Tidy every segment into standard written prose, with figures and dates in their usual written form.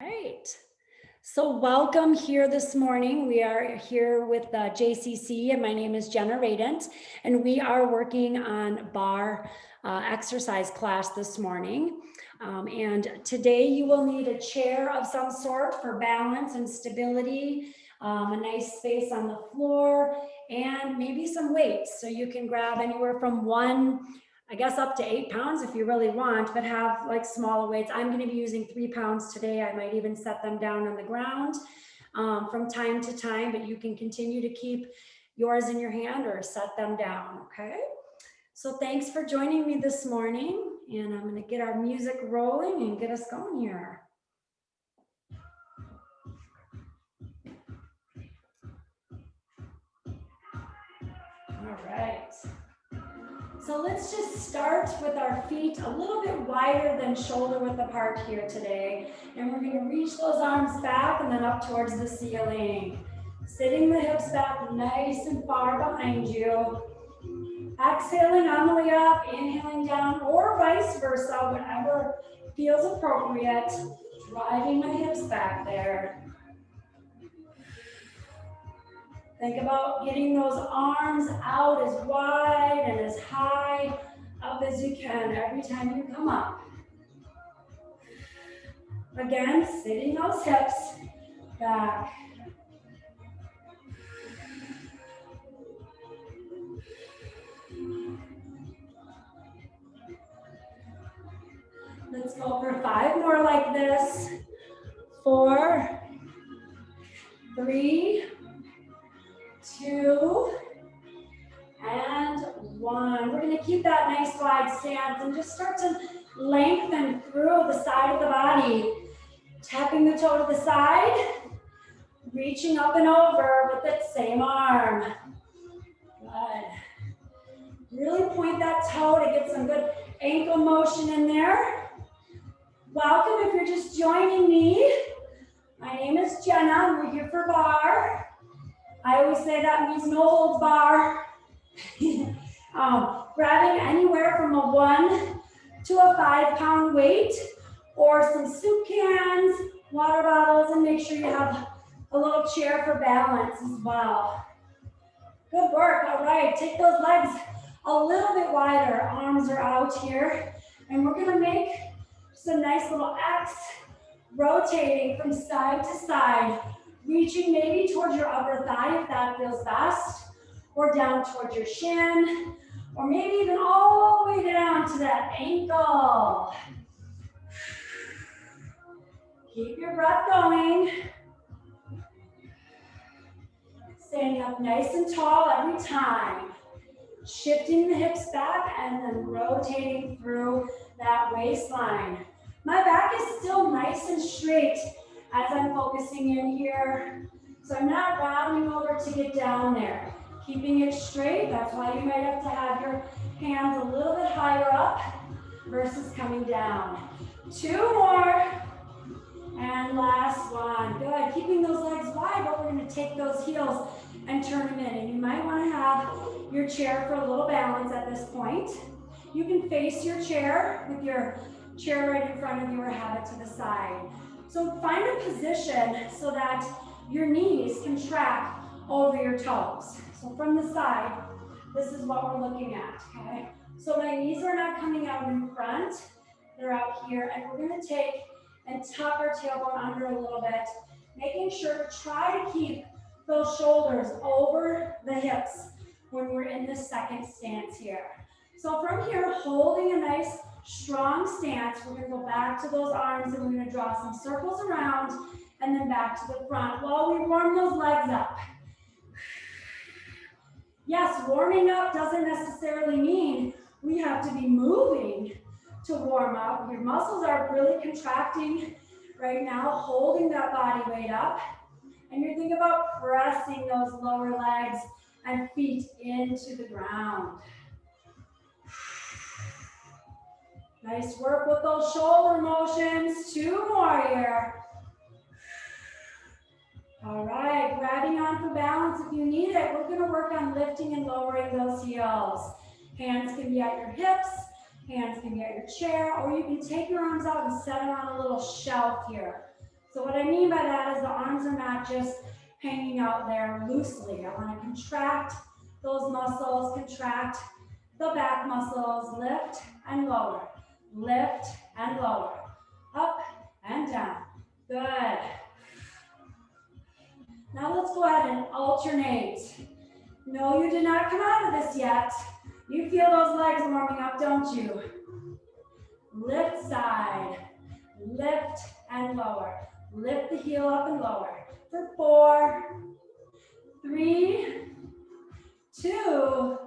Right. So welcome here this morning. We are here with JCC, and my name is Jena, and we are working on Barre exercise class this morning. And today you will need a chair of some sort for balance and stability, a nice space on the floor, and maybe some weights. So you can grab anywhere from I guess up to 8 pounds if you really want, but have like smaller weights. I'm going to be using 3 pounds today. I might even set them down on the ground from time to time, but you can continue to keep yours in your hand or set them down, okay? So thanks for joining me this morning, and I'm going to get our music rolling and get us going here. All right. So let's just start with our feet a little bit wider than shoulder width apart here today. And we're going to reach those arms back and then up towards the ceiling. Sitting the hips back nice and far behind you. Exhaling on the way up, inhaling down, or vice versa, whatever feels appropriate. Driving my hips back there. Think about getting those arms out as wide and as high up as you can every time you come up. Again, sitting those hips back. Let's go for 5 more like this. 4, 3, 2, and 1. We're going to keep that nice wide stance and just start to lengthen through the side of the body. Tapping the toe to the side, reaching up and over with that same arm. Good. Really point that toe to get some good ankle motion in there. Welcome if you're just joining me. My name is Jena, we're here for Barre. I always say that means no holds bar. Grabbing anywhere from a 1 to a 5 pound weight or some soup cans, water bottles, and make sure you have a little chair for balance as well. Good work. All right, take those legs a little bit wider. Arms are out here, and we're going to make just a nice little X, rotating from side to side, reaching maybe towards your upper thigh if that feels best, or down towards your shin, or maybe even all the way down to that ankle. Keep your breath going. Standing up nice and tall every time. Shifting the hips back and then rotating through that waistline. My back is still nice and straight as I'm focusing in here. So I'm not rounding over to get down there. Keeping it straight, that's why you might have to have your hands a little bit higher up versus coming down. 2 more. And last one. Good. Keeping those legs wide, but we're going to take those heels and turn them in. And you might want to have your chair for a little balance at this point. You can face your chair with your chair right in front of you or have it to the side. So find a position so that your knees can track over your toes. So from the side, this is what we're looking at, okay? So my knees are not coming out in front. They're out here, and we're going to take and tuck our tailbone under a little bit, making sure to try to keep those shoulders over the hips when we're in this second stance here. So from here, holding a nice strong stance, we're going to go back to those arms and we're going to draw some circles around and then back to the front while we warm those legs up. Yes, warming up doesn't necessarily mean we have to be moving to warm up. Your muscles are really contracting right now, holding that body weight up. And you're thinking about pressing those lower legs and feet into the ground. Nice work with those shoulder motions. 2 more here. All right, grabbing on for balance if you need it. We're going to work on lifting and lowering those heels. Hands can be at your hips. Hands can be at your chair, or you can take your arms out and set it on a little shelf here. So what I mean by that is the arms are not just hanging out there loosely. I want to contract those muscles, contract the back muscles, lift and lower, lift and lower, up and down. Good. Now let's go ahead and alternate. No, you did not come out of this yet. You feel those legs warming up, don't you? Lift side, lift and lower. Lift the heel up and lower. For 4, 3, 2,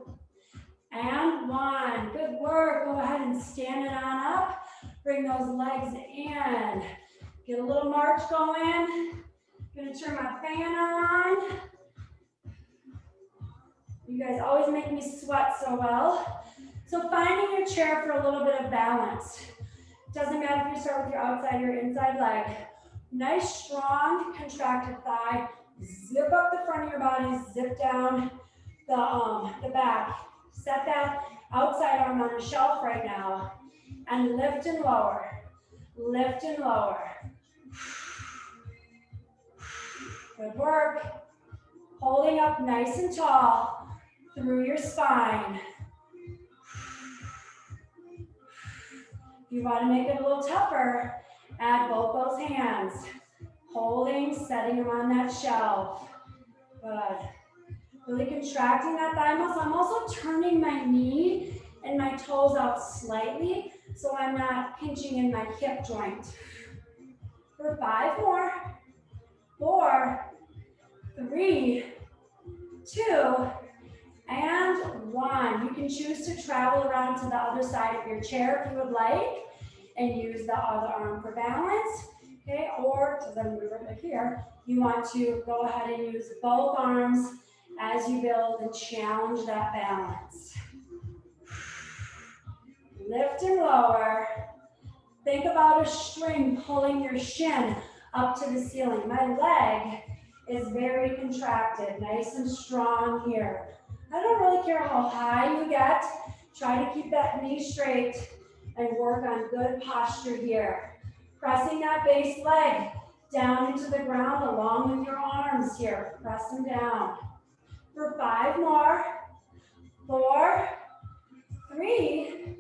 and 1. Good work. Go ahead and stand it on up. Bring those legs in. Get a little march going. Gonna turn my fan on. You guys always make me sweat so well. So finding your chair for a little bit of balance. Doesn't matter if you start with your outside or your inside leg. Nice, strong, contracted thigh. Zip up the front of your body, zip down the back. Set that outside arm on a shelf right now. And lift and lower. Lift and lower. Good work. Holding up nice and tall through your spine. If you want to make it a little tougher, add both those hands. Holding, setting them on that shelf. Good. Really contracting that thigh muscle. I'm also turning my knee and my toes out slightly so I'm not pinching in my hip joint. For 5 more. 4, 3, 2, and 1. You can choose to travel around to the other side of your chair if you would like and use the other arm for balance. Okay, or to then move over here, you want to go ahead and use both arms as you build and challenge that balance. Lift and lower. Think about a string pulling your shin up to the ceiling. My leg is very contracted, nice and strong here. I don't really care how high you get. Try to keep that knee straight and work on good posture here. Pressing that base leg down into the ground along with your arms here. Press them down. For 5 more. 4, 3,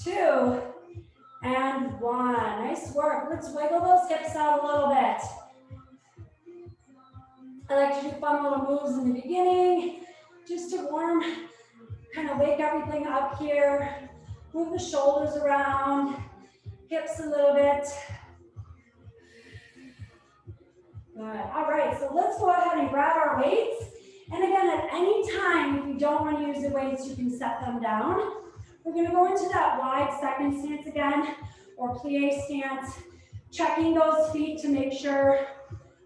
2, and 1. Nice work. Let's wiggle those hips out a little bit. I like to do fun little moves in the beginning, just to warm, kind of wake everything up here. Move the shoulders around, hips a little bit. Good. All right, so let's go ahead and grab our weights. And again, at any time, if you don't want to use the weights, you can set them down. We're going to go into that wide second stance again, or plie stance, checking those feet to make sure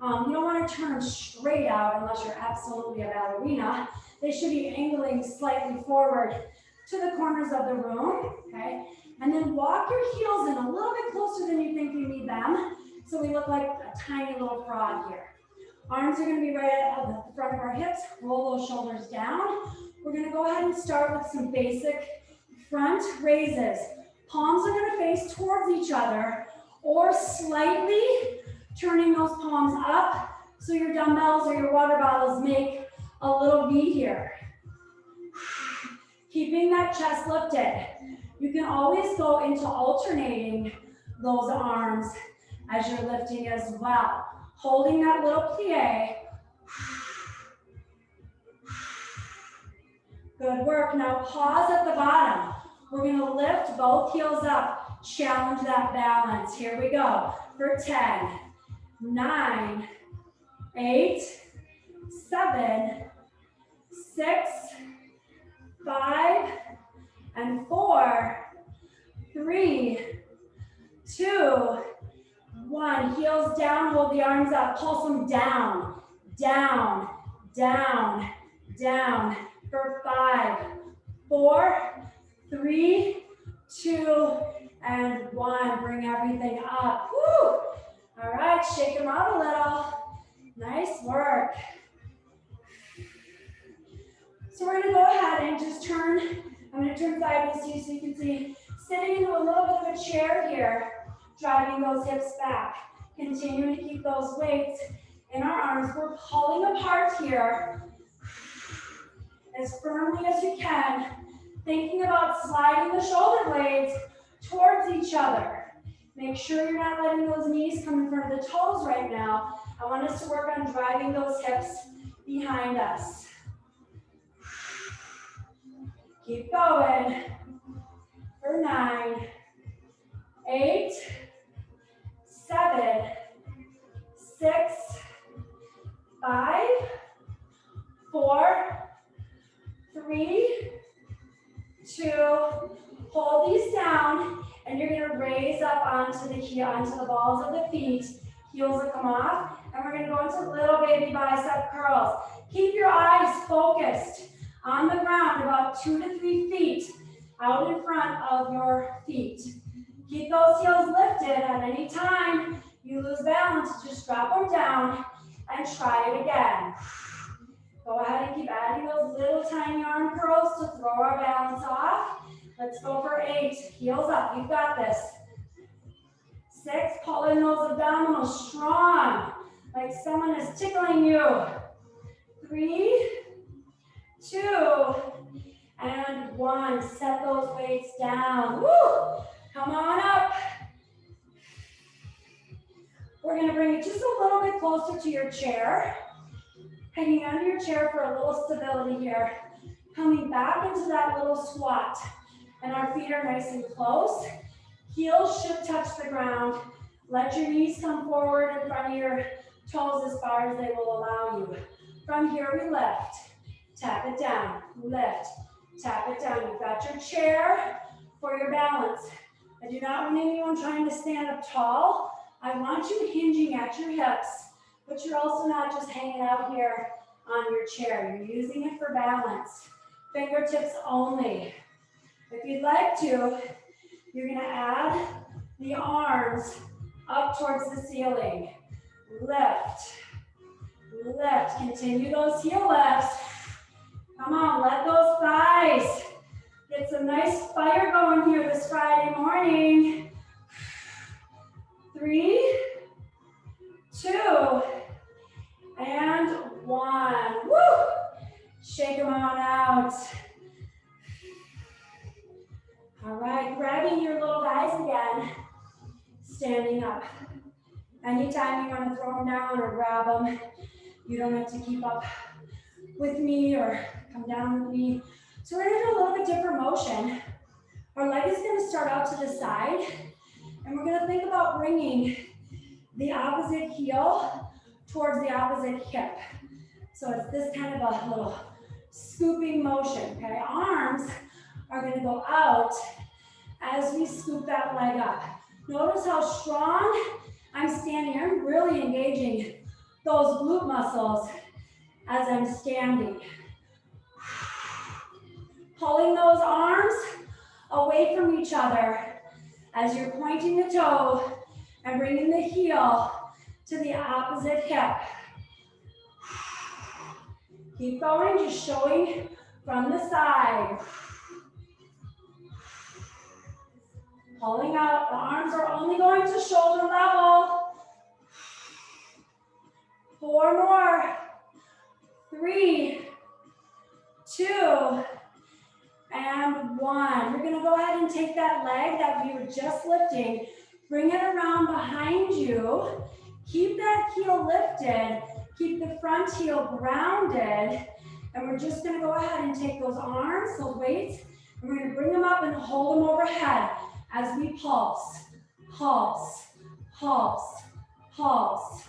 you don't want to turn them straight out unless you're absolutely a ballerina. They should be angling slightly forward to the corners of the room, okay? And then walk your heels in a little bit closer than you think you need them, so we look like a tiny little frog here. Arms are going to be right at the front of our hips. Roll those shoulders down. We're going to go ahead and start with some basic front raises. Palms are going to face towards each other, or slightly turning those palms up so your dumbbells or your water bottles make a little V here. Keeping that chest lifted. You can always go into alternating those arms as you're lifting as well. Holding that little plie. Good work. Now pause at the bottom. We're going to lift both heels up. Challenge that balance. Here we go. For 10, 9, 8, 7, 6, 5, and 4, 3, 2, 1. Heels down, hold the arms up. Pulse them down, down, down, down. For 5, 4, 3, 2, and 1. Bring everything up. Woo! All right, shake them out a little. Nice work. So we're gonna go ahead and just turn. I'm gonna turn sideways to you so you can see. Sitting into a little bit of a chair here, driving those hips back. Continuing to keep those weights in our arms. We're pulling apart here as firmly as you can, thinking about sliding the shoulder blades towards each other. Make sure you're not letting those knees come in front of the toes right now. I want us to work on driving those hips behind us. Keep going. For 9, 8, 7, 6, 5, 4, 3, 2, hold these down, and you're gonna raise up onto the heel, onto the balls of the feet. Heels will come off, and we're gonna go into little baby bicep curls. Keep your eyes focused on the ground, about 2 to 3 feet out in front of your feet. Keep those heels lifted. At any time you lose balance, just drop them down and try it again. Go ahead and keep adding those little tiny arm curls to throw our balance off. Let's go for 8. Heels up. You've got this. 6. Pulling those abdominals strong, like someone is tickling you. 3, 2, and 1. Set those weights down. Woo! Come on up. We're going to bring it just a little bit closer to your chair. Hanging under your chair for a little stability here. Coming back into that little squat. And our feet are nice and close. Heels should touch the ground. Let your knees come forward in front of your toes as far as they will allow you. From here we lift. Tap it down. Lift. Tap it down. You've got your chair for your balance. I do not want anyone trying to stand up tall. I want you hinging at your hips, but you're also not just hanging out here on your chair. You're using it for balance. Fingertips only. If you'd like to, you're gonna add the arms up towards the ceiling. Lift, lift, continue those heel lifts. Come on, let those thighs get some nice fire going here this Friday morning. 3, 2, and 1. Woo! Shake them on out. All right, grabbing your little guys again, standing up. Anytime you want to throw them down or grab them, you don't have to keep up with me or come down with me. So we're gonna do a little bit different motion. Our leg is gonna start out to the side, and we're gonna think about bringing the opposite heel towards the opposite hip. So it's this kind of a little scooping motion, okay? Arms are gonna go out as we scoop that leg up. Notice how strong I'm standing. I'm really engaging those glute muscles as I'm standing. Pulling those arms away from each other as you're pointing the toe and bringing the heel to the opposite hip. Keep going, just showing from the side. Pulling out, the arms are only going to shoulder level. 4 more. 3, 2, and 1. We're gonna go ahead and take that leg that we were just lifting, bring it around behind you. Keep that heel lifted, keep the front heel grounded, and we're just gonna go ahead and take those arms, those weights, and we're gonna bring them up and hold them overhead as we pulse, pulse, pulse, pulse.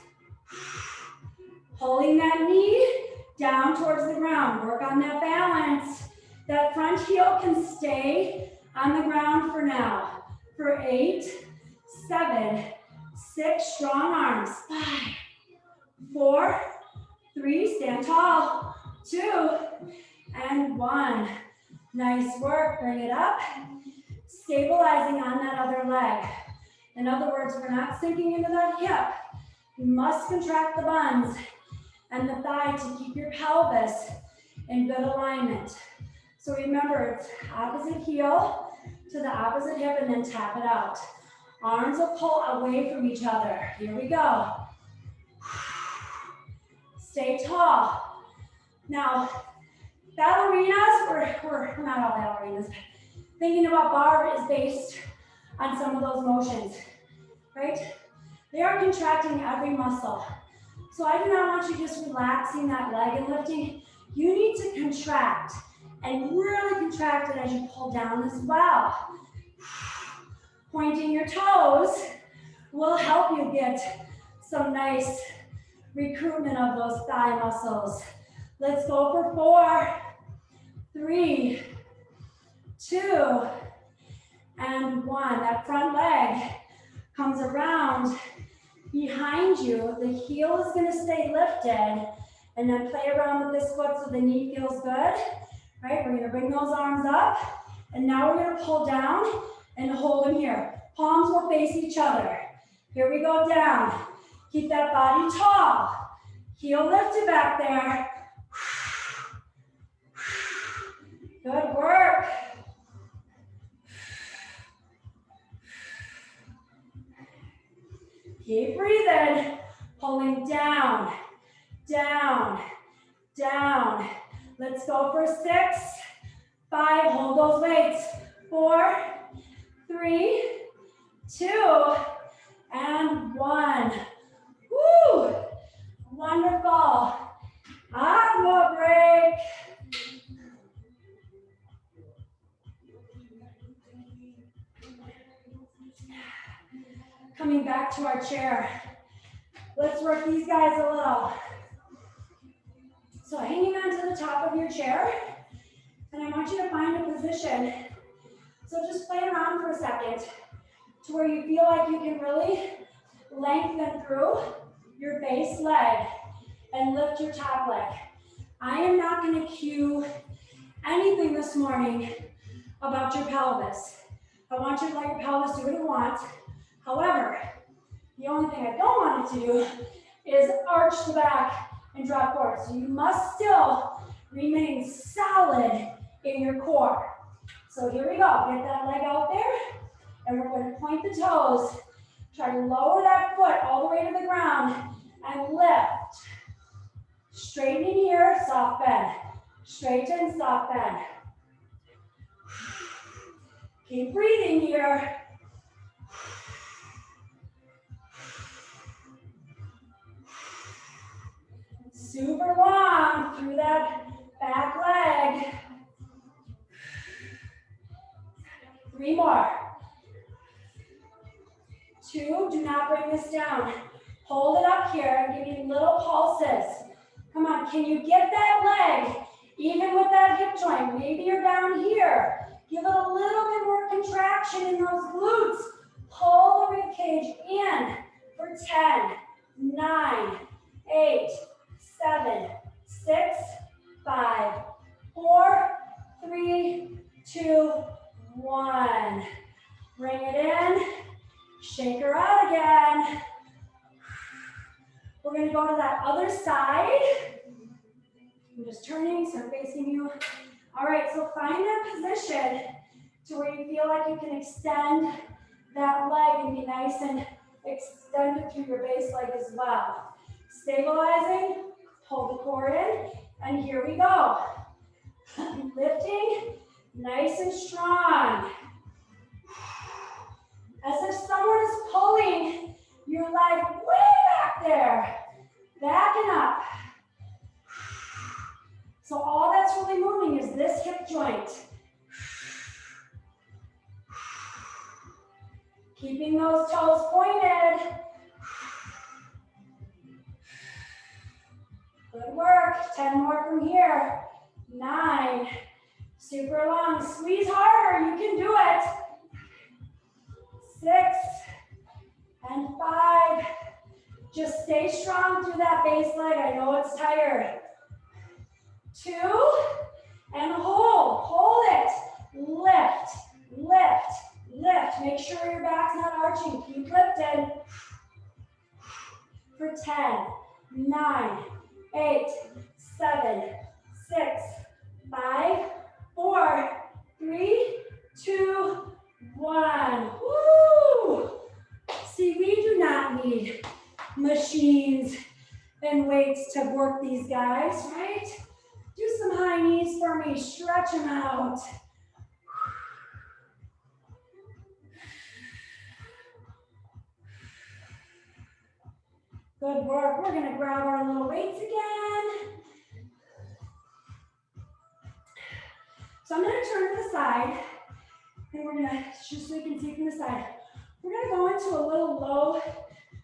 Pulling that knee down towards the ground. Work on that balance. That front heel can stay on the ground for now. For 8, 7, 6, strong arms. 5, 4, 3, stand tall. 2, and 1. Nice work, bring it up. Stabilizing on that other leg. In other words, we're not sinking into that hip. You must contract the buns and the thigh to keep your pelvis in good alignment. So remember, it's opposite heel to the opposite hip and then tap it out. Arms will pull away from each other. Here we go. Stay tall. Now, ballerinas, we're not all ballerinas, but thinking about barre is based on some of those motions, right? They are contracting every muscle. So I do not want you just relaxing that leg and lifting. You need to contract and really contract it as you pull down as well. Pointing your toes will help you get some nice recruitment of those thigh muscles. Let's go for 4, 3, 2, and 1. That front leg comes around behind you. The heel is going to stay lifted, and then play around with this foot so the knee feels good. Right? We're going to bring those arms up, and now we're going to pull down and hold them here. Palms will face each other. Here we go down. Keep that body tall. Heel lifted back there. Good work. Keep breathing. Pulling down, down, down. Let's go for 6, 5. Hold those weights. 4, 3, 2, and 1. Woo! Wonderful. Aqua break. Coming back to our chair. Let's work these guys a little. So hanging onto the top of your chair, and I want you to find a position. So just play around for a second to where you feel like you can really lengthen through your base leg and lift your top leg. I am not going to cue anything this morning about your pelvis. I want you to let your pelvis do what it wants. However, the only thing I don't want it to do is arch the back and drop forward. So you must still remain solid in your core. So here we go. Get that leg out there, and we're going to point the toes. Try to lower that foot all the way to the ground and lift. Straighten here, soft bend. Straighten, soft bend. Keep breathing here. Super long through that back leg. 3 more. 2, do not bring this down. Hold it up here and give me little pulses. Come on, can you get that leg, even with that hip joint? Maybe you're down here. Give it a little bit more contraction in those glutes. Pull the rib cage in for 10, 9, 8, 7, 6, 5, 4, 3, 2, 1. Bring it in. Shake her out again. We're going to go to that other side. I'm just turning, so I'm facing you. All right, so find that position to where you feel like you can extend that leg and be nice and extended through your base leg as well. Stabilizing, pull the core in, and here we go. Lifting, nice and strong. As if someone is pulling your leg way back there. Backing up. So all that's really moving is this hip joint. Keeping those toes pointed. Good work. 10 more from here. 9. Super long. Squeeze harder. You can do it. 6 and 5. Just stay strong through that base leg. I know it's tired. 2 and hold. Hold it. Lift, lift, lift. Make sure your back's not arching. Keep lifting. For 10, 9, 8, 7, 6, 5, 4, 3, 2, 1. Woo! See, we do not need machines and weights to work these guys, right? Do some high knees for me, stretch them out. Good work. We're gonna grab our little weights again. So I'm gonna turn to the side, and we're gonna, just so you can see from the side, we're gonna go into a little low,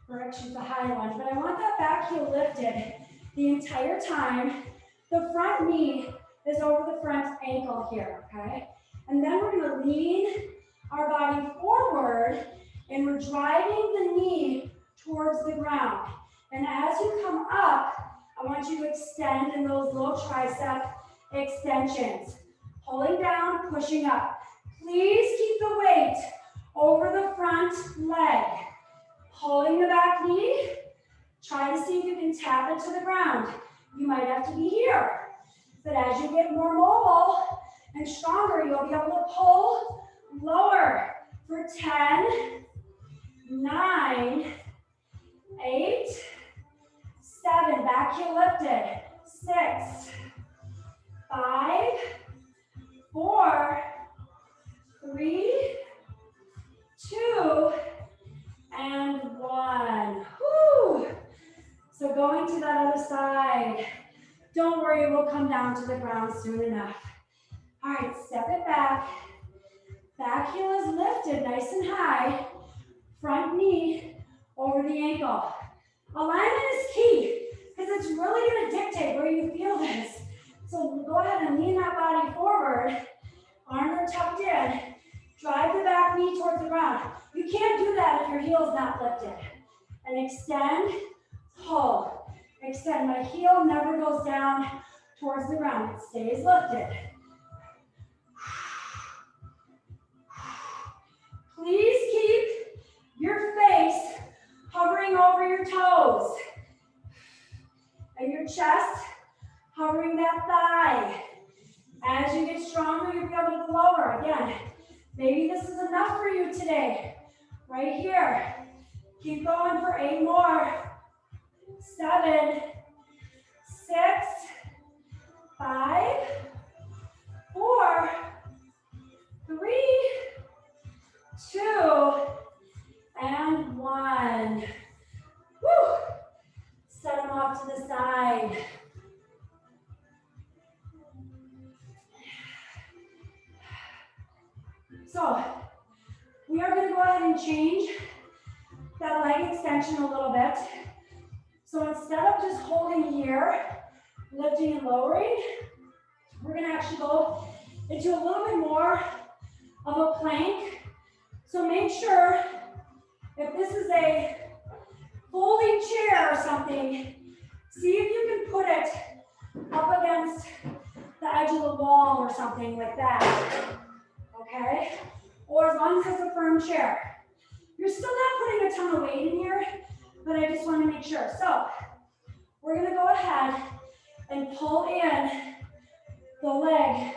or actually it's a high lunge, but I want that back heel lifted the entire time. The front knee is over the front ankle here, okay? And then we're gonna lean our body forward, and we're driving the knee towards the ground. And as you come up, I want you to extend in those low tricep extensions. Pulling down, pushing up. Please keep the weight over the front leg. Pulling the back knee. Try to see if you can tap it to the ground. You might have to be here. But as you get more mobile and stronger, you'll be able to pull lower for 10, 9, 8, 7, back heel lifted, 6, 5, 4, 3, 2, and 1. Whew. So going to that other side. Don't worry, we'll come down to the ground soon enough. All right, step it back. Back heel is lifted nice and high. Front knee over the ankle. Alignment is key because it's really going to dictate where you feel this. So go ahead and lean that body forward. Arms are tucked in. Drive the back knee towards the ground. You can't do that if your heel's not lifted. And extend, pull. Extend. My heel never goes down towards the ground. It stays lifted. Please keep your face hovering over your toes. And your chest hovering that thigh. As you get stronger, you'll be able to lower. Again, maybe this is enough for you today. Right here. Keep going for 8 more. 7, 6, 5, 4, 3, 2, and 1. Woo! Set them off to the side. So, we are going to go ahead and change that leg extension a little bit. So instead of just holding here, lifting and lowering, we're going to actually go into a little bit more of a plank. So make sure, if this is a folding chair or something, see if you can put it up against the edge of the wall or something like that. Okay? Or as long as it's a firm chair. You're still not putting a ton of weight in here, but I just want to make sure. So we're going to go ahead and pull in the leg.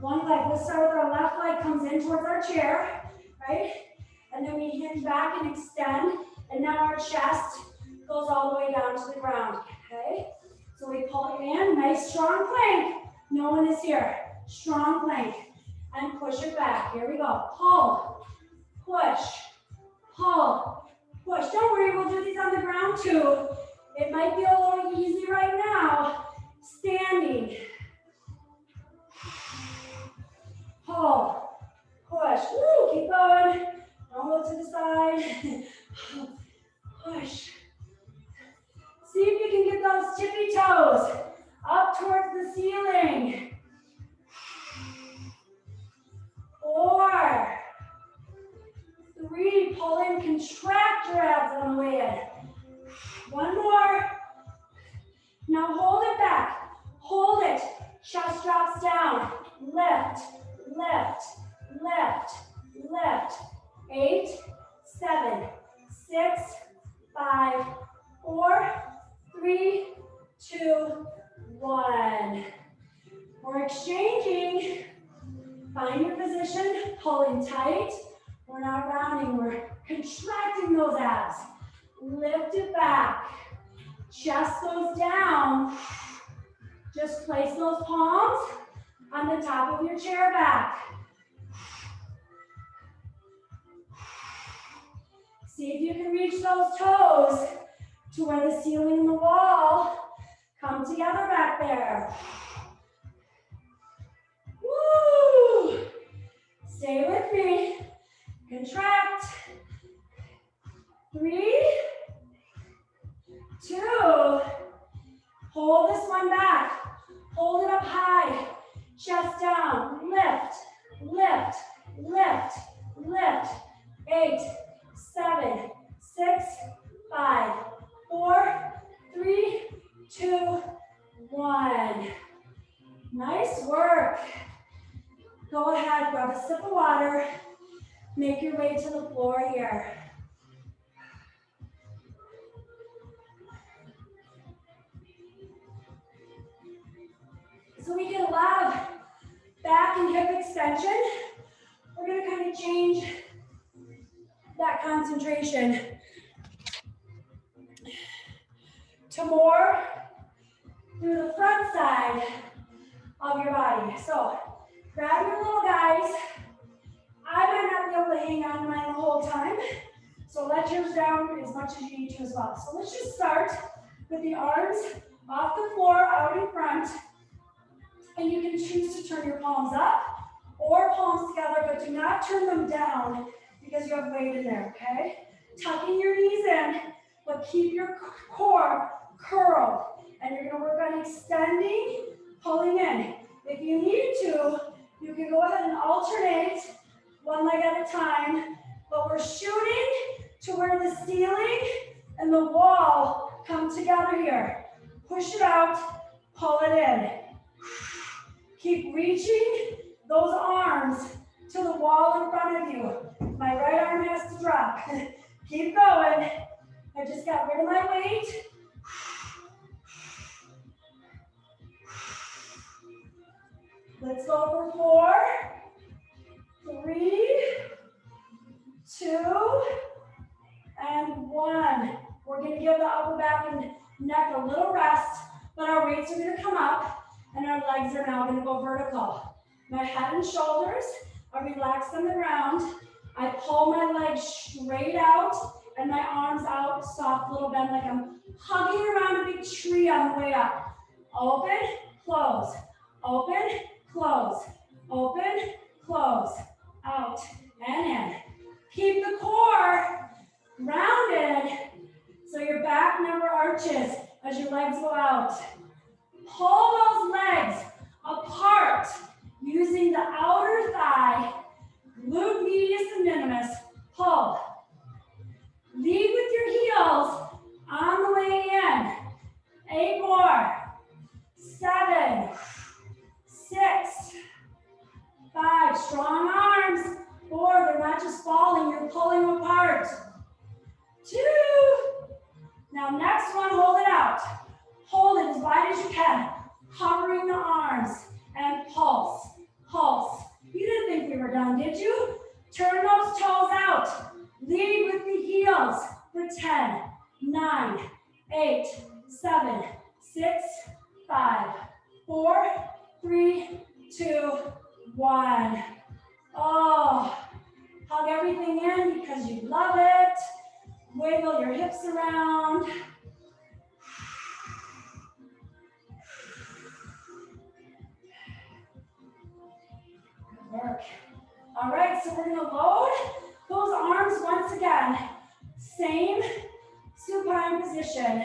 One leg. Let's start with our left leg comes in towards our chair, right? And then we hinge back and extend. And now our chest goes all the way down to the ground, okay? So we pull it in, nice strong plank. No one is here. Strong plank. And push it back. Here we go. Pull, push, pull, push. Don't worry, we'll do these on the ground too. It might be a little easy right now. Standing. Pull, push. Woo, keep going. Don't look to the side. Push. See if you can get those tippy toes up towards the ceiling. 4, 3, pull in, contract your abs on the way in. 1 more. Now hold it back. Hold it. Chest drops down. Lift, lift, lift, lift. 8, 7, 6, 5, 4, 3, 2, 1. We're exchanging. Find your position, pulling tight. We're not rounding, we're contracting those abs. Lift it back. Chest goes down. Just place those palms on the top of your chair back. See if you can reach those toes to where the ceiling and the wall come together back there. Woo! Stay with me. Contract. 3, 2. Hold this one back. Hold it up high. Chest down. Lift, lift, lift, lift. 8, 7, 6, 5, 4, 3, 2, 1. Nice work. Go ahead, grab a sip of water. Make your way to the floor here. So we get a lot of back and hip extension. We're going to kind of change that concentration to more through the front side of your body. So grab your little guys. I might not be able to hang on to mine the whole time, so let yours down as much as you need to as well. So let's just start with the arms off the floor, out in front, and you can choose to turn your palms up or palms together, but do not turn them down because you have weight in there, okay? Tucking your knees in, but keep your core curled, and you're gonna work on extending, pulling in. If you need to, you can go ahead and alternate one leg at a time, but we're shooting to where the ceiling and the wall come together here. Push it out, pull it in. Keep reaching those arms to the wall in front of you. My right arm has to drop. Keep going. I just got rid of my weight. Let's go for 4, 3, 2, and 1. We're going to give the upper back and neck a little rest, but our weights are going to come up and our legs are now going to go vertical. My head and shoulders are relaxed on the ground. I pull my legs straight out and my arms out, soft little bend like I'm hugging around a big tree on the way up. Open, close, open, close, open, close, out, and in. Keep the core rounded so your back never arches as your legs go out. Pull those legs apart using the outer thigh, glute medius and minimus. Pull. Lead with your heels on the way in. 8 more. 7, 6, 5. Strong arms. 4. They're not just falling, you're pulling apart. 2. Now next one, hold it out. Hold it as wide as you can. Hovering the arms and pulse, pulse. You didn't think we were done, did you? Turn those toes out. Lead with the heels for 10, 9, 8, 7, 6, 5, 4, 3, 2, 1. Oh, hug everything in because you love it. Wiggle your hips around. Good work. All right, so we're going to load those arms once again. Same supine position.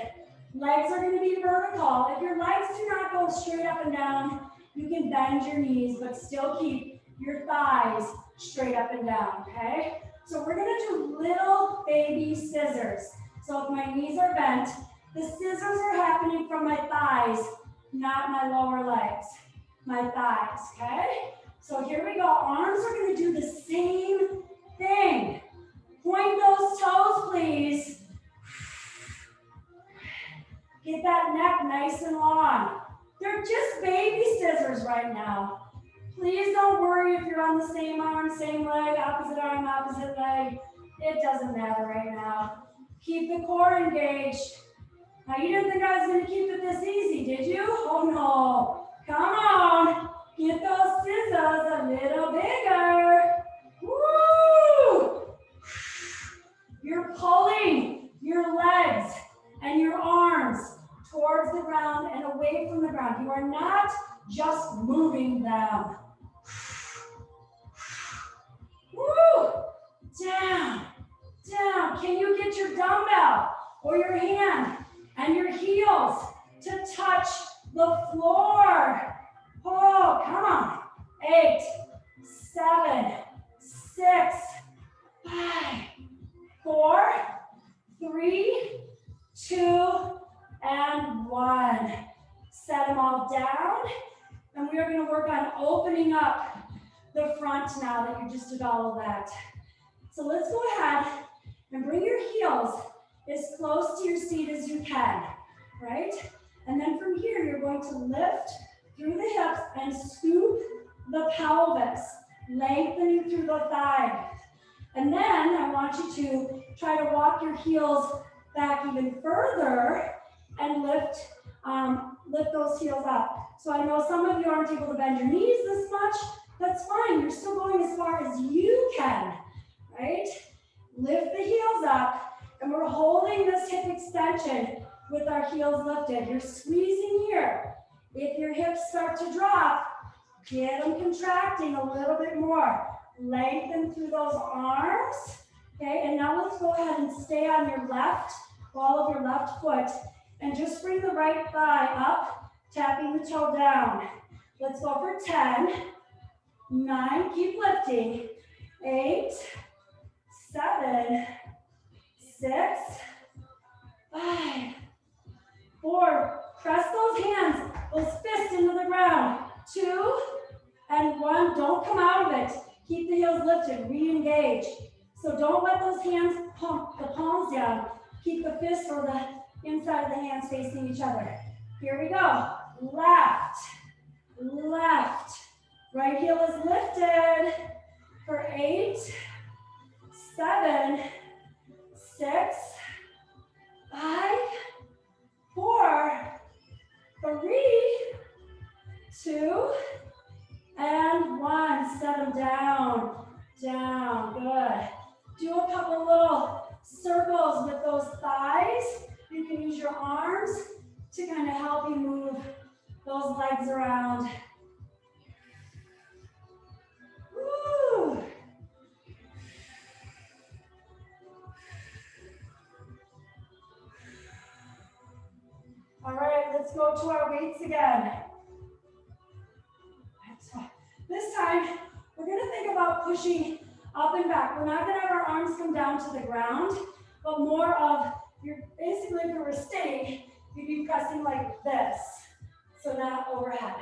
Legs are going to be vertical. If your legs do not go straight up and down, you can bend your knees, but still keep your thighs straight up and down, okay? So we're gonna do little baby scissors. So if my knees are bent, the scissors are happening from my thighs, not my lower legs, my thighs, okay? So here we go, arms are gonna do the same thing. Point those toes, please. Get that neck nice and long. They're just baby scissors right now. Please don't worry if you're on the same arm, same leg, opposite arm, opposite leg. It doesn't matter right now. Keep the core engaged. Now, you didn't think I was going to keep it this easy, did you? Oh, no. Come on. Get those scissors a little bigger. Woo! You're pulling your legs and your arms towards the ground and away from the ground. You are not just moving them. Woo! Down, down. Can you get your dumbbell or your hand and your heels to touch the floor? Oh, come on. 8, 7, 6, 5, 4, 3, 2, and 1. Set them all down. And we are going to work on opening up the front now that you just did all of that. So let's go ahead and bring your heels as close to your seat as you can, right? And then from here, you're going to lift through the hips and scoop the pelvis, lengthening through the thighs. And then I want you to try to walk your heels back even further and lift those heels up. So I know some of you aren't able to bend your knees this much. That's fine. You're still going as far as you can, right? Lift the heels up, and we're holding this hip extension with our heels lifted. You're squeezing here. If your hips start to drop, get them contracting a little bit more. Lengthen through those arms. Okay, and now let's go ahead and stay on your left, ball of your left foot, and just bring the right thigh up, tapping the toe down. Let's go for 10, 9, keep lifting, 8, 7, 6, 5, 4, press those hands, those fists into the ground, 2, and 1, don't come out of it. Keep the heels lifted, re-engage. So don't let those hands pump the palms down. Keep the fists or the inside of the hands facing each other. Here we go. Left, left. Right heel is lifted for 8, 7, 6, 5, 4, 3, 2, and 1. Set them down, down, good. Do a couple little circles with those thighs. You can use your arms to kind of help you move those legs around. Woo. All right, let's go to our weights again. This time, we're going to think about pushing up and back. We're not going to have our arms come down to the ground, but more of, basically if you were sitting, you'd be pressing like this. So not overhead.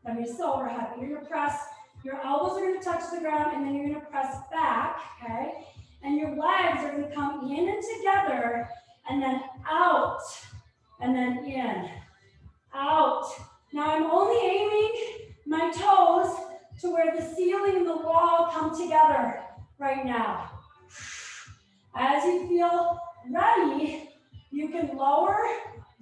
I mean, still overhead, but you're going to press, your elbows are going to touch the ground, and then you're going to press back, okay? And your legs are going to come in and together, and then out, and then in, out. Now I'm only aiming my toes to where the ceiling and the wall come together right now. As you feel ready, you can lower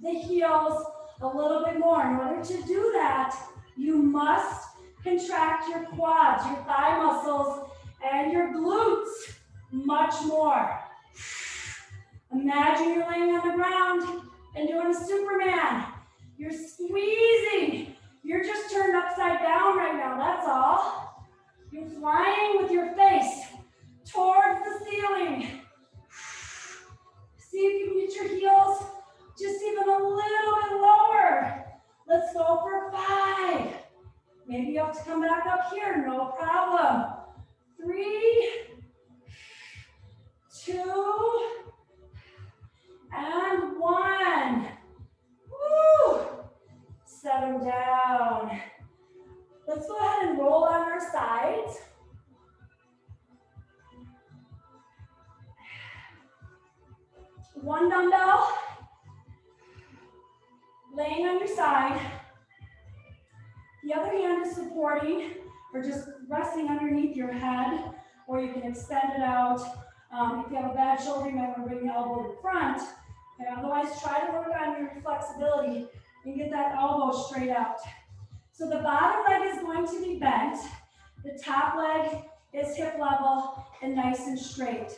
the heels a little bit more. In order to do that, you must contract your quads, your thigh muscles, and your glutes much more. Imagine you're laying on the ground and doing a Superman. You're squeezing. You're just turned upside down right now, that's all. You're flying with your face towards the ceiling. See if you can get your heels just even a little bit lower. Let's go for 5. Maybe you have to come back up here, no problem. 3, 2, and 1. Woo! Set them down. Let's go ahead and roll on our sides. One dumbbell laying on your side. The other hand is supporting or just resting underneath your head, or you can extend it out If you have a bad shoulder, you might want to bring the elbow to the front. Okay, otherwise, try to work on your flexibility and get that elbow straight out. So the bottom leg is going to be bent. The top leg is hip level and nice and straight.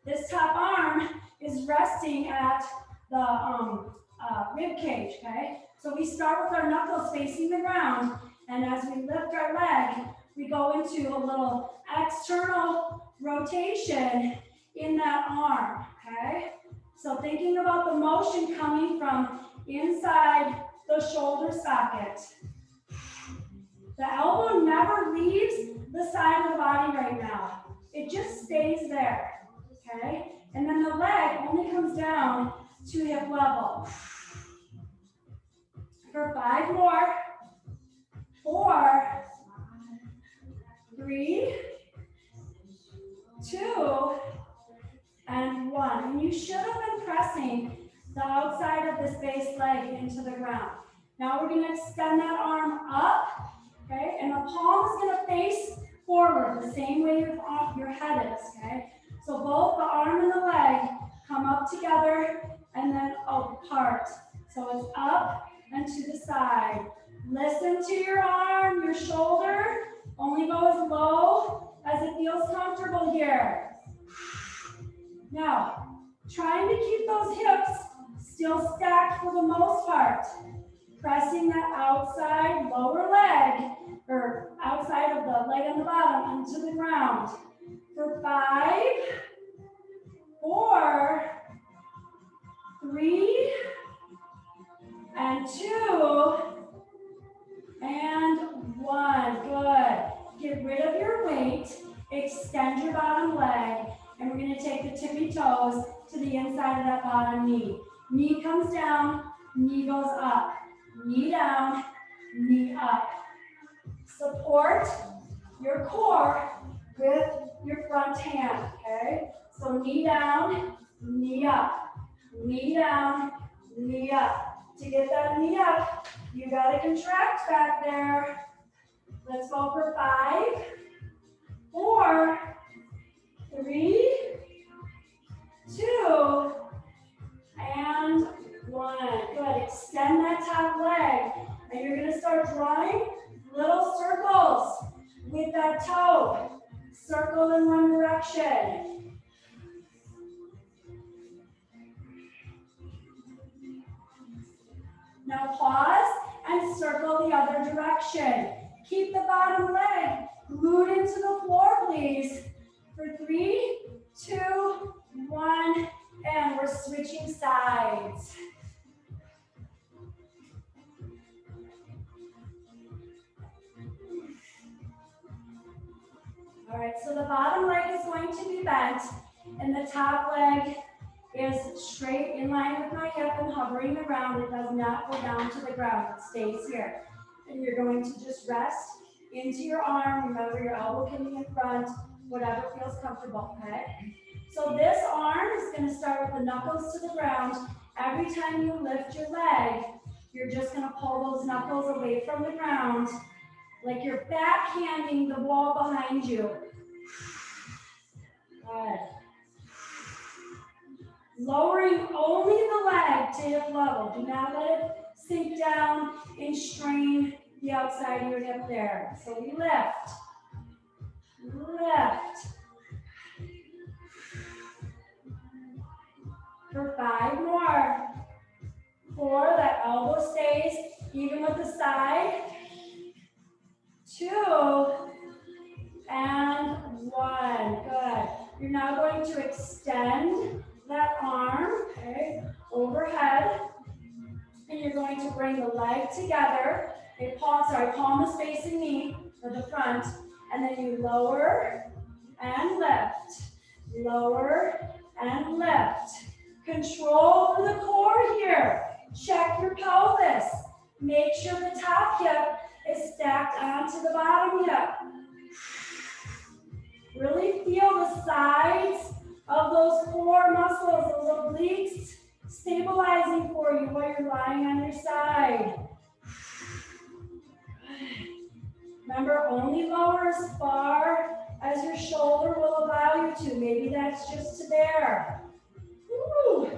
This top arm is resting at the rib cage, okay? So we start with our knuckles facing the ground, and as we lift our leg, we go into a little external rotation in that arm, okay? So thinking about the motion coming from inside the shoulder socket. The elbow never leaves the side of the body right now. It just stays there, okay? And then the leg only comes down to hip level. For 5 more. 4, 3, 2, and 1. And you should have been pressing the outside of this base leg into the ground. Now we're going to extend that arm up, okay? And the palm is going to face forward the same way your head is, okay? So both the arm and the leg come up together and then apart. So it's up and to the side. Listen to your arm, your shoulder. Only go as low as it feels comfortable here. Now, trying to keep those hips still stacked for the most part. Pressing that outside lower leg, or outside of the leg on the bottom, onto the ground. For 5, 4, 3, and 2, and 1. Good. Get rid of your weight, extend your bottom leg, and we're going to take the tippy toes to the inside of that bottom knee. Knee comes down, knee goes up. Knee down, knee up. Support your core with your front hand, okay? So knee down, knee up. Knee down, knee up. To get that knee up, you gotta contract back there. Let's go for 5, 4, 3, 2, and 1. Good. Extend that top leg. And you're going to start drawing little circles with that toe. Circle in one direction. Now pause and circle the other direction. Keep the bottom leg glued into the floor, please. For 3, 2, 1, and we're switching sides. All right, so the bottom leg is going to be bent, and the top leg is straight in line with my hip and hovering around. It does not go down to the ground. It stays here. And you're going to just rest into your arm. Remember, your elbow can be in front, whatever feels comfortable, okay? So this arm is going to start with the knuckles to the ground. Every time you lift your leg, you're just going to pull those knuckles away from the ground, like you're backhanding the wall behind you. Good. Lowering only the leg to hip level. Do not let it sink down and strain the outside of your hip there. So we lift. Lift. For 5 more. 4, that elbow stays even with the side. 2, and 1. Good. You're now going to extend that arm, okay, overhead, and you're going to bring the leg together. Palm is facing me for the front, and then you lower and lift, lower and lift. Control the core here. Check your pelvis. Make sure the top hip is stacked onto the bottom hip. Really feel the sides of those core muscles, those obliques, stabilizing for you while you're lying on your side. Remember, only lower as far as your shoulder will allow you to. Maybe that's just to there. Woo.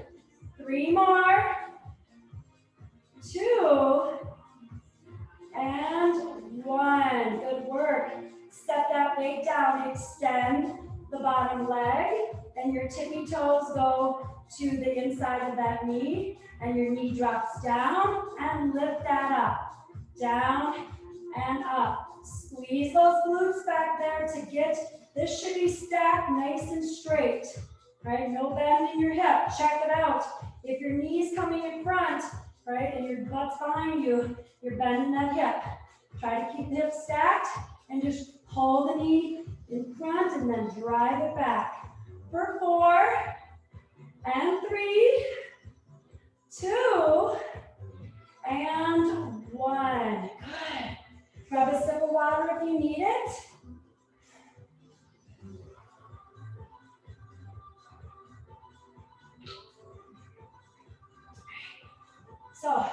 3 more. 2 and 1. Good work. Step that weight down. Extend the bottom leg, and your tippy toes go to the inside of that knee, and your knee drops down, and lift that up. Down and up. Squeeze those glutes back there to get, this should be stacked nice and straight, right? No bend in your hip. Check it out. If your knee's coming in front, right, and your butt's behind you, you're bending that hip. Try to keep the hip stacked and just hold the knee in front and then drive it back. For 4 and 3, 2 and 1. Good. Grab a sip of water if you need it. So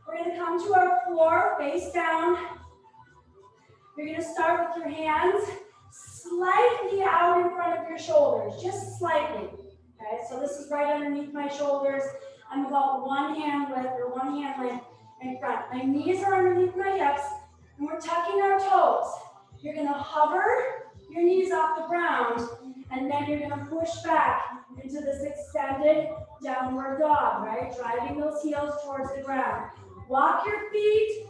we're going to come to our floor, face down. You're going to start with your hands slightly out in front of your shoulders, just slightly. Okay, so this is right underneath my shoulders. I'm about 1 hand width or 1 hand length in front. My knees are underneath my hips, and we're tucking our toes. You're going to hover your knees off the ground, and then you're going to push back into this extended downward dog, right? Driving those heels towards the ground. Walk your feet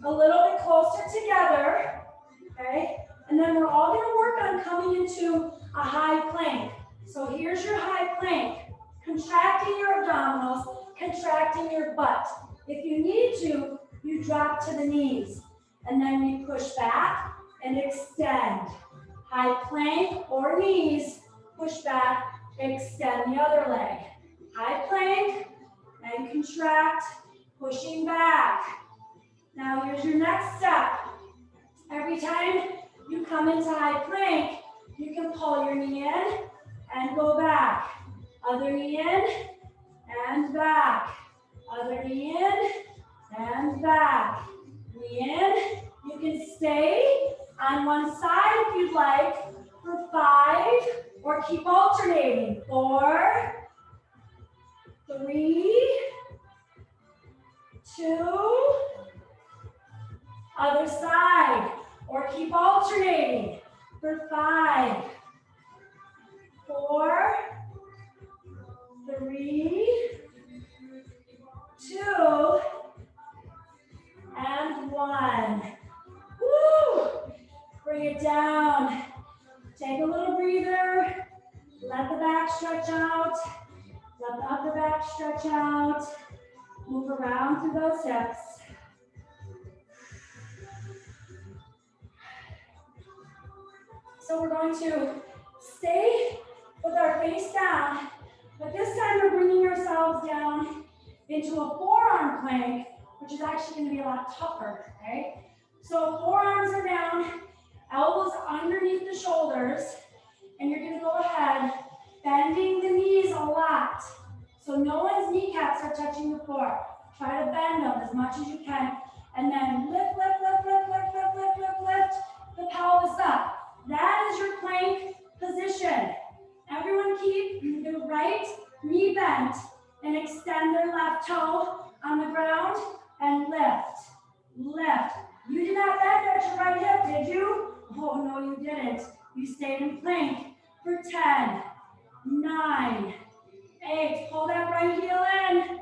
a little bit closer together, okay? And then we're all going to work on coming into a high plank. So here's your high plank. Contracting your abdominals, contracting your butt. If you need to, you drop to the knees. And then you push back and extend. High plank or knees, push back, extend the other leg. High plank and contract, pushing back. Now here's your next step. Every time you come into high plank, you can pull your knee in and go back. Other knee in and back. Other knee in and back. Knee in. You can stay on one side if you'd like for 5, or keep alternating. 4, 3, 2, other side, or keep alternating for 5, 4, 3, 2, and 1. Woo! Bring it down. Take a little breather. Let the back stretch out. Let the upper back stretch out. Move around through those hips. So we're going to stay with our face down, but this time we're bringing ourselves down into a forearm plank, which is actually going to be a lot tougher, okay? So forearms are down, elbows underneath the shoulders, and you're going to go ahead, bending the knees a lot. So no one's kneecaps are touching the floor. Try to bend them as much as you can, and then lift, lift, lift, lift, lift, lift, lift, lift, lift the pelvis up. That is your plank position. Everyone keep the right knee bent and extend their left toe on the ground and lift, lift. You did not bend at your right hip, did you? Oh, no, you didn't. You stayed in plank for 10, 9, 8. Pull that right heel in.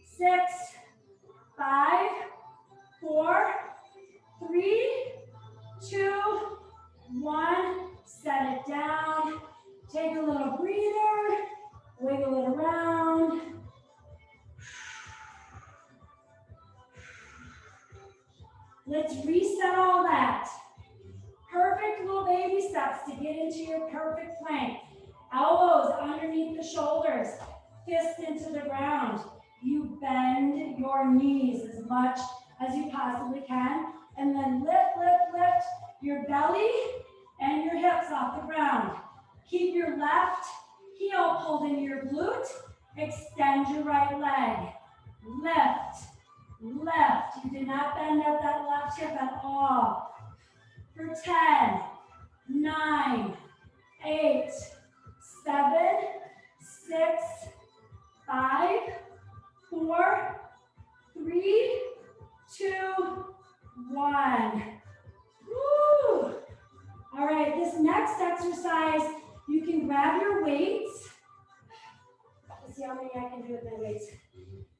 6, 5, 4, 3, 2, 1. Set it down. Take a little breather. Wiggle it around. Let's reset all that. Perfect little baby steps to get into your perfect plank. Elbows underneath the shoulders. Fists into the ground. You bend your knees as much as you possibly can. And then lift, lift, lift your belly and your hips off the ground. Keep your left heel pulled into your glute. Extend your right leg. Lift, lift. You did not bend at that left hip at all. For 10, 9, 8, 7, 6, 5, 4, 3, 2, 1. Woo! All right, this next exercise, you can grab your weights. Let's see how many I can do with my weights.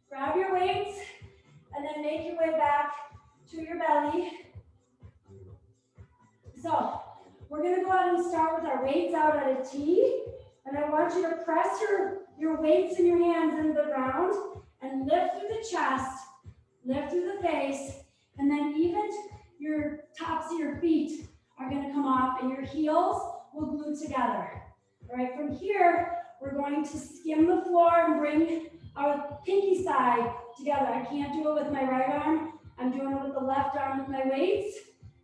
Grab your weights and then make your way back to your belly. So we're going to go ahead and start with our weights out at a T. And I want you to press your weights in your hands into the ground and lift through the chest, lift through the face, and then even your tops of your feet are going to come off and your heels will glue together. All right, from here, we're going to skim the floor and bring our pinky side together. I can't do it with my right arm. I'm doing it with the left arm with my weights,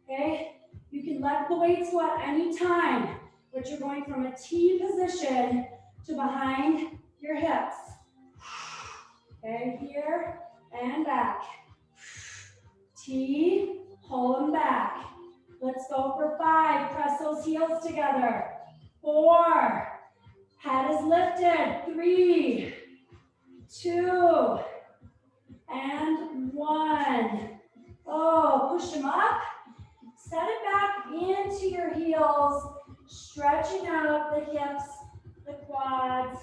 okay? You can let the weights go at any time, but you're going from a T position to behind your hips. Okay, here and back. T, pull them back. Let's go for 5. Press those heels together. 4. Head is lifted. 3, 2, and 1. Oh, push them up. Set it back into your heels. Stretching out the hips, the quads,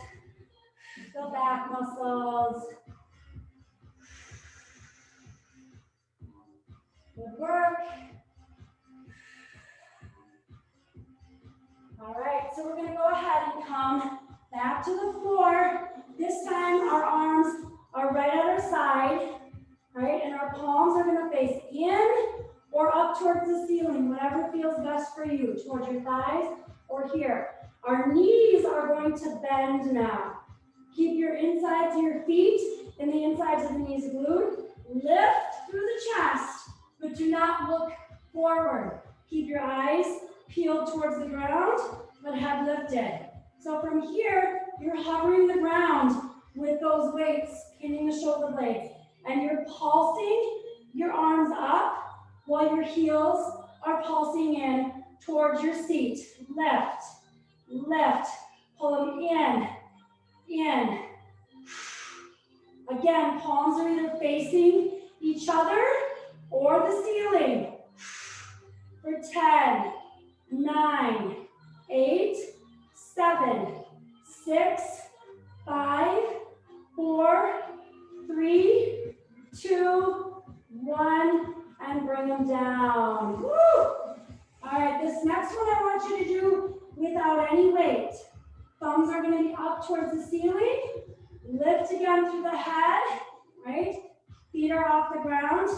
the back muscles. Good work. All right, so we're going to go ahead and come back to the floor. This time our arms are right at our side, right? And our palms are going to face in or up towards the ceiling, whatever feels best for you, towards your thighs or here. Our knees are going to bend now. Keep your insides of your feet and the insides of the knees glued. Lift through the chest, but do not look forward. Keep your eyes peeled towards the ground, but head lifted. So from here, you're hovering the ground with those weights, pinning the shoulder blades, and you're pulsing your arms up while your heels are pulsing in towards your seat. Lift, lift, pull them in. Again, palms are either facing each other or the ceiling. For 10, 9, 8, 7, 6, 5, 4, 3, 2, 1, and bring them down. Woo! All right, this next one I want you to do without any weight. Thumbs are going to be up towards the ceiling. Lift again through the head, right? Feet are off the ground.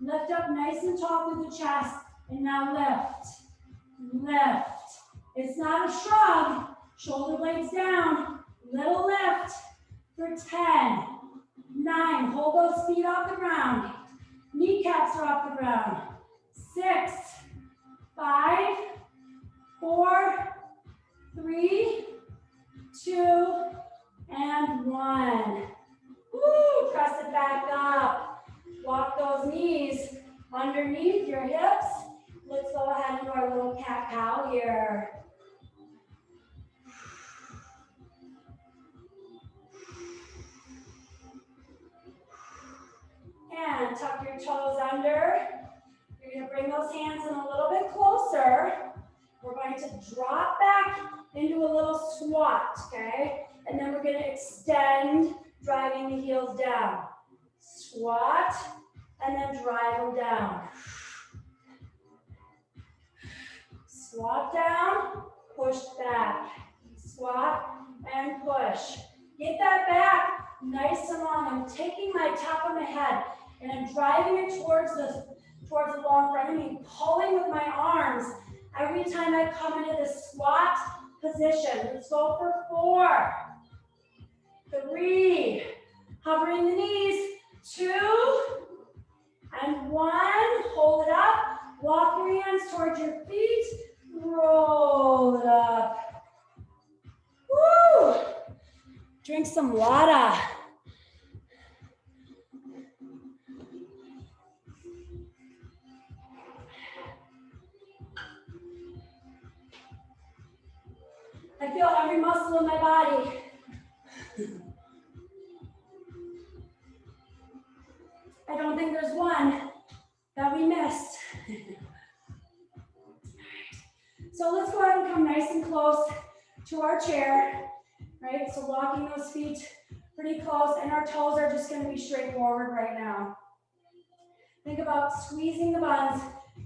Lift up nice and tall through the chest. And now lift, lift. It's not a shrug. Shoulder blades down. Little lift for 10, 9. Hold those feet off the ground. Kneecaps are off the ground. 6, 5, 4, 3, 2, and 1. Woo! Press it back up. Walk those knees underneath your hips. Let's go ahead and do our little cat-cow here. And tuck your toes under. You're going to bring those hands in a little bit closer. We're going to drop back into a little squat, okay? And then we're going to extend, driving the heels down. Squat, and then drive them down. Squat down, push back. Squat and push. Get that back nice and long. I'm taking my top of my head and I'm driving it towards the wall in front of me, pulling with my arms every time I come into this squat position. Let's go for 4, 3, hovering the knees, 2, and 1. Hold it up. Walk your hands towards your feet. Roll it up. Woo! Drink some water. I feel every muscle in my body. I don't think there's one that we missed. So let's go ahead and come nice and close to our chair, right? So walking those feet pretty close, and our toes are just gonna be straight forward right now. Think about squeezing the buns,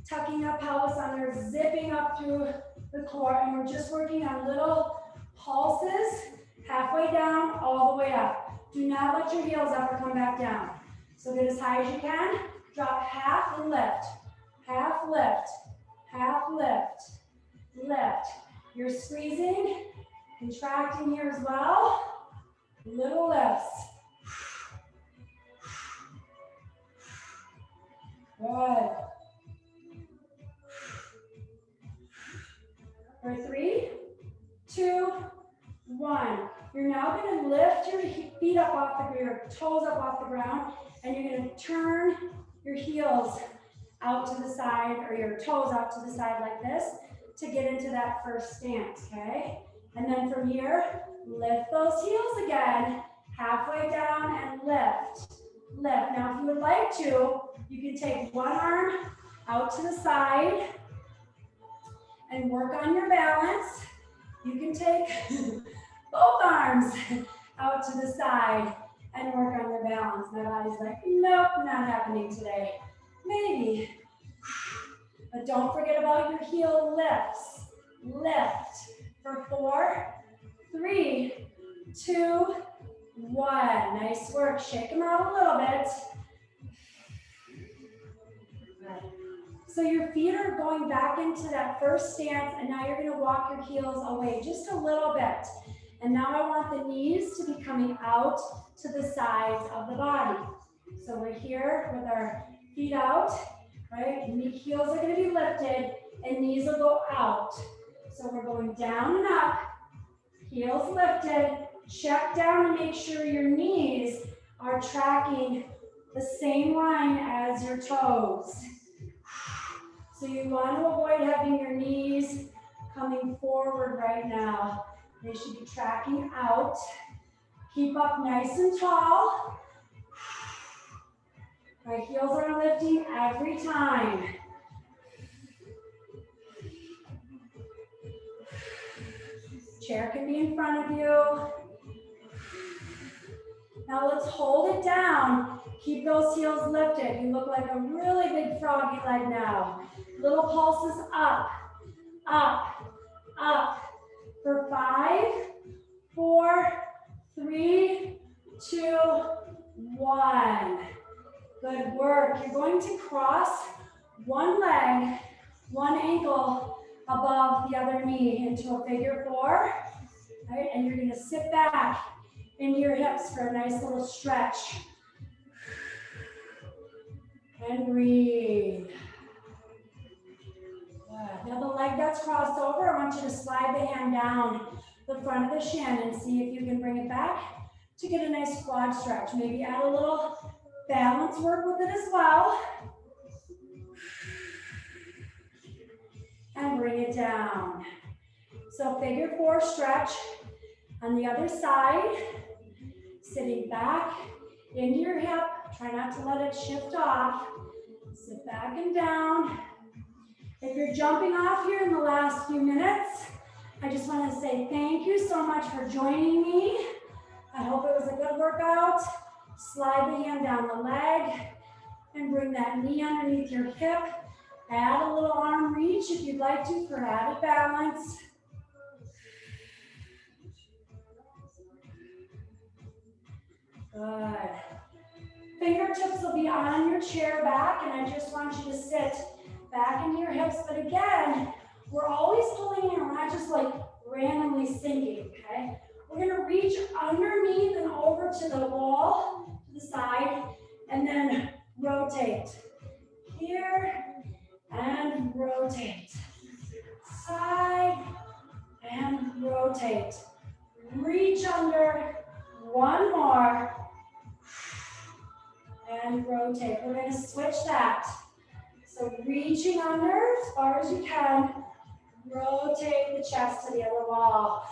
tucking that pelvis under, zipping up through the core, and we're just working on little pulses, halfway down, all the way up. Do not let your heels ever come back down. So get as high as you can, drop half and lift, half lift, half lift, lift. You're squeezing, contracting here as well. Little lifts. Good. For 3, 2, 1. You're now going to lift your feet up off your toes up off the ground, and you're going to turn your heels out to the side, or your toes out to the side like this to get into that first stance, okay? And then from here, lift those heels again, halfway down and lift, lift. Now, if you would like to, you can take one arm out to the side and work on your balance. You can take both arms out to the side and work on your balance. My body's like, nope, not happening today. Maybe. But don't forget about your heel lifts. Lift for 4, 3, 2, 1. Nice work. Shake them out a little bit. So your feet are going back into that first stance, and now you're going to walk your heels away just a little bit. And now I want the knees to be coming out to the sides of the body. So we're here with our feet out, right? Heels are going to be lifted, and knees will go out. So we're going down and up, heels lifted. Check down and make sure your knees are tracking the same line as your toes. So you want to avoid having your knees coming forward right now. They should be tracking out. Keep up nice and tall. My heels are lifting every time. Chair can be in front of you. Now let's hold it down. Keep those heels lifted. You look like a really big froggy leg now. Little pulses up, up, up. For 5, 4, 3, 2, 1. Good work. You're going to cross one leg, one ankle above the other knee into a figure 4. Right? And you're going to sit back into your hips for a nice little stretch. And breathe. Good. Now the leg that's crossed over, I want you to slide the hand down the front of the shin and see if you can bring it back to get a nice quad stretch. Maybe add a little balance work with it as well. And bring it down. So figure 4 stretch on the other side. Sitting back into your hip. Try not to let it shift off. Sit back and down. If you're jumping off here in the last few minutes, I just want to say thank you so much for joining me. I hope it was a good workout. Slide the hand down the leg and bring that knee underneath your hip. Add a little arm reach if you'd like to for added balance. Good. Fingertips will be on your chair back, and I just want you to sit back into your hips. But again, we're always pulling in. We're not just like randomly sinking, okay? We're gonna reach underneath and over to the wall, to the side, and then rotate. Here, and rotate. Side, and rotate. Reach under, one more. And rotate. We're going to switch that. So reaching under as far as you can, Rotate the chest to the other wall.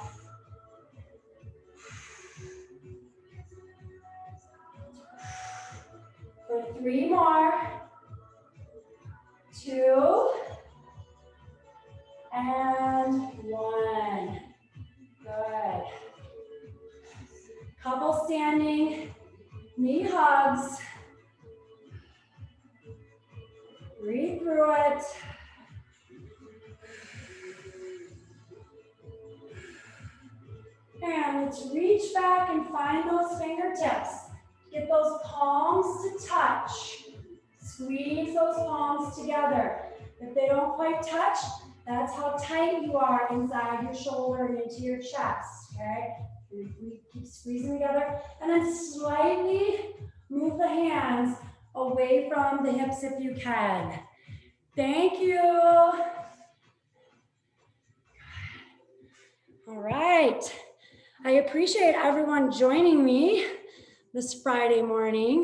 For 3 more. 2 and 1. Good. Couple standing, knee hugs. Breathe through it. And let's reach back and find those fingertips. Get those palms to touch. Squeeze those palms together. If they don't quite touch, that's how tight you are inside your shoulder and into your chest, okay? We keep squeezing together. And then slightly move the hands away from the hips if you can. Thank you. All right. I appreciate everyone joining me this Friday morning.